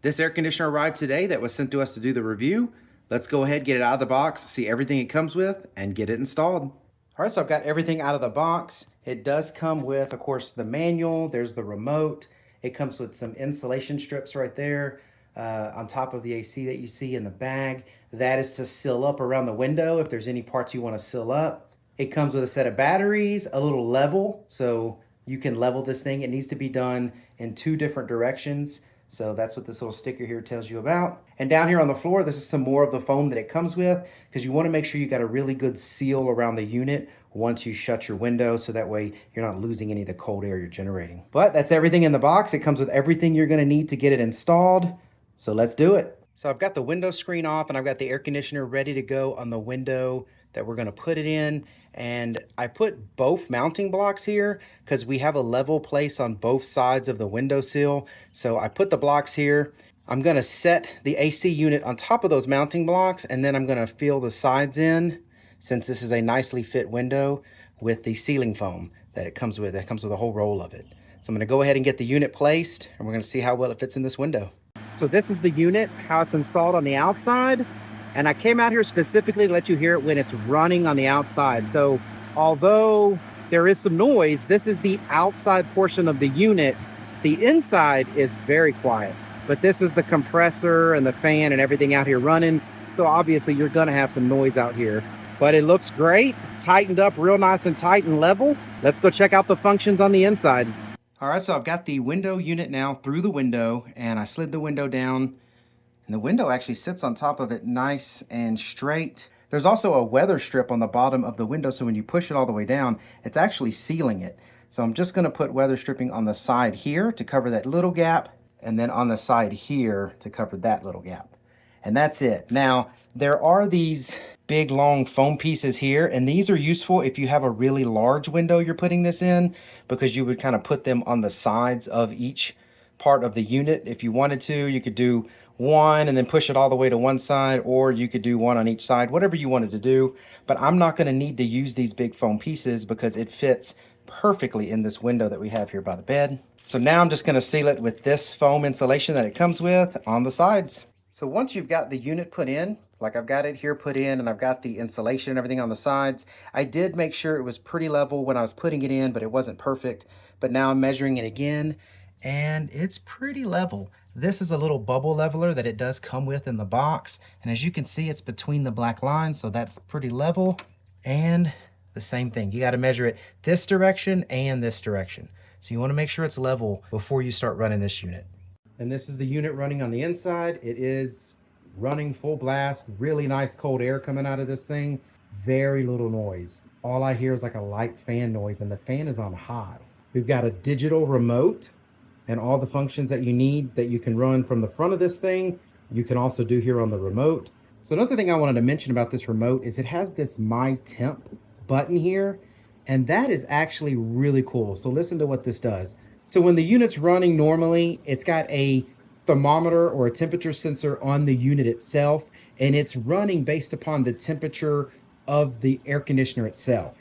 This air conditioner arrived today that was sent to us to do the review. Let's go ahead, get it out of the box, see everything it comes with, and get it installed. All right, so I've got everything out of the box. It does come with, of course, the manual. There's the remote. It comes with some insulation strips right there on top of the AC that you see in the bag. That is to seal up around the window if there's any parts you want to seal up. It comes with a set of batteries, a little level, so you can level this thing. It needs to be done in 2 different directions. So that's what this little sticker here tells you about. And down here on the floor, this is some more of the foam that it comes with, because you want to make sure you got a really good seal around the unit once you shut your window, so that way you're not losing any of the cold air you're generating. But that's everything in the box. It comes with everything you're going to need to get it installed. So let's do it. So I've got the window screen off and I've got the air conditioner ready to go on the window that we're going to put it in. And I put both mounting blocks here because we have a level place on both sides of the window sill. So I put the blocks here. I'm going to set the AC unit on top of those mounting blocks, and then I'm going to fill the sides in, since this is a nicely fit window, with the ceiling foam that it comes with. It comes with a whole roll of it. So I'm going to go ahead and get the unit placed, and we're going to see how well it fits in this window. So this is the unit, how it's installed on the outside. And I came out here specifically to let you hear it when it's running on the outside. So although there is some noise, this is the outside portion of the unit. The inside is very quiet, but this is the compressor and the fan and everything out here running. So obviously you're gonna have some noise out here, but it looks great. It's tightened up real nice and tight and level. Let's go check out the functions on the inside. All right, so I've got the window unit now through the window, and I slid the window down. And the window actually sits on top of it nice and straight. There's also a weather strip on the bottom of the window, so when you push it all the way down, it's actually sealing it. So I'm just gonna put weather stripping on the side here to cover that little gap, and then on the side here to cover that little gap. And that's it. Now, there are these big long foam pieces here, and these are useful if you have a really large window you're putting this in, because you would kind of put them on the sides of each part of the unit. If you wanted to, you could do one and then push it all the way to one side, or you could do one on each side, whatever you wanted to do. But I'm not going to need to use these big foam pieces because it fits perfectly in this window that we have here by the bed. So now I'm just going to seal it with this foam insulation that it comes with on the sides. So once you've got the unit put in, like I've got it here put in and I've got the insulation and everything on the sides, I did make sure it was pretty level when I was putting it in, but it wasn't perfect. But now I'm measuring it again and it's pretty level. This is a little bubble leveler that it does come with in the box. And as you can see, it's between the black lines, so that's pretty level. And the same thing, you gotta measure it this direction and this direction. So you wanna make sure it's level before you start running this unit. And this is the unit running on the inside. It is running full blast, really nice cold air coming out of this thing. Very little noise. All I hear is like a light fan noise, and the fan is on high. We've got a digital remote and all the functions that you need that you can run from the front of this thing, you can also do here on the remote. So another thing I wanted to mention about this remote is it has this My Temp button here, and that is actually really cool. So listen to what this does. So when the unit's running normally, it's got a thermometer or a temperature sensor on the unit itself, and it's running based upon the temperature of the air conditioner itself.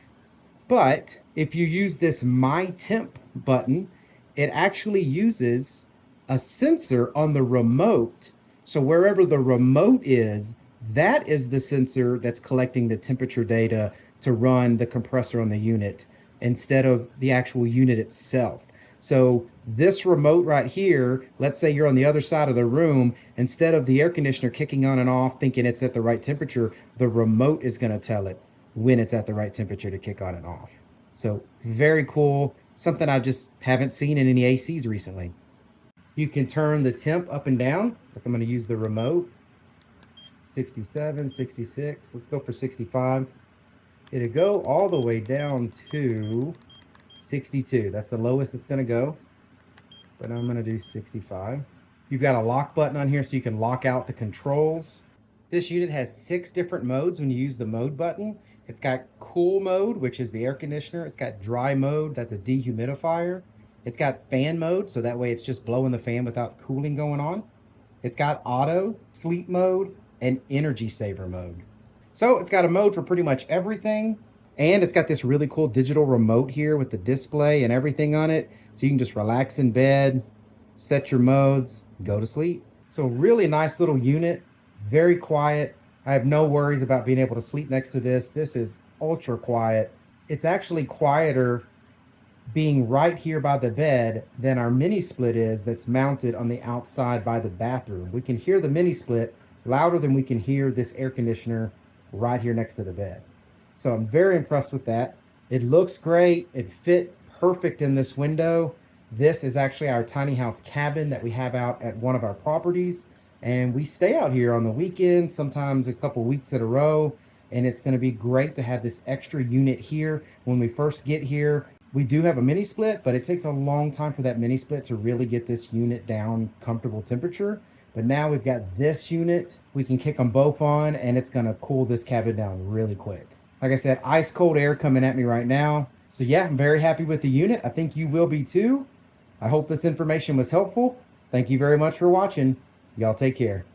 But if you use this My Temp button, it actually uses a sensor on the remote. So wherever the remote is, that is the sensor that's collecting the temperature data to run the compressor on the unit instead of the actual unit itself. So this remote right here, let's say you're on the other side of the room, instead of the air conditioner kicking on and off thinking it's at the right temperature, the remote is gonna tell it when it's at the right temperature to kick on and off. So very cool. Something I just haven't seen in any ACs recently. You can turn the temp up and down. Like I'm going to use the remote. 67, 66. Let's go for 65. It'll go all the way down to 62. That's the lowest it's going to go. But I'm going to do 65. You've got a lock button on here so you can lock out the controls. This unit has 6 different modes when you use the mode button. It's got cool mode, which is the air conditioner. It's got dry mode, that's a dehumidifier. It's got fan mode, so that way it's just blowing the fan without cooling going on. It's got auto, sleep mode, and energy saver mode. So it's got a mode for pretty much everything. And it's got this really cool digital remote here with the display and everything on it. So you can just relax in bed, set your modes, go to sleep. So really nice little unit, very quiet. I have no worries about being able to sleep next to this. This is ultra quiet. It's actually quieter being right here by the bed than our mini split is that's mounted on the outside by the bathroom. We can hear the mini split louder than we can hear this air conditioner right here next to the bed. So I'm very impressed with that. It looks great. It fit perfect in this window. This is actually our tiny house cabin that we have out at one of our properties. And we stay out here on the weekends, sometimes a couple weeks in a row. And it's going to be great to have this extra unit here. When we first get here, we do have a mini split, but it takes a long time for that mini split to really get this unit down comfortable temperature. But now we've got this unit, we can kick them both on and it's gonna cool this cabin down really quick. Like I said, ice cold air coming at me right now. So yeah, I'm very happy with the unit. I think you will be too. I hope this information was helpful. Thank you very much for watching. Y'all take care.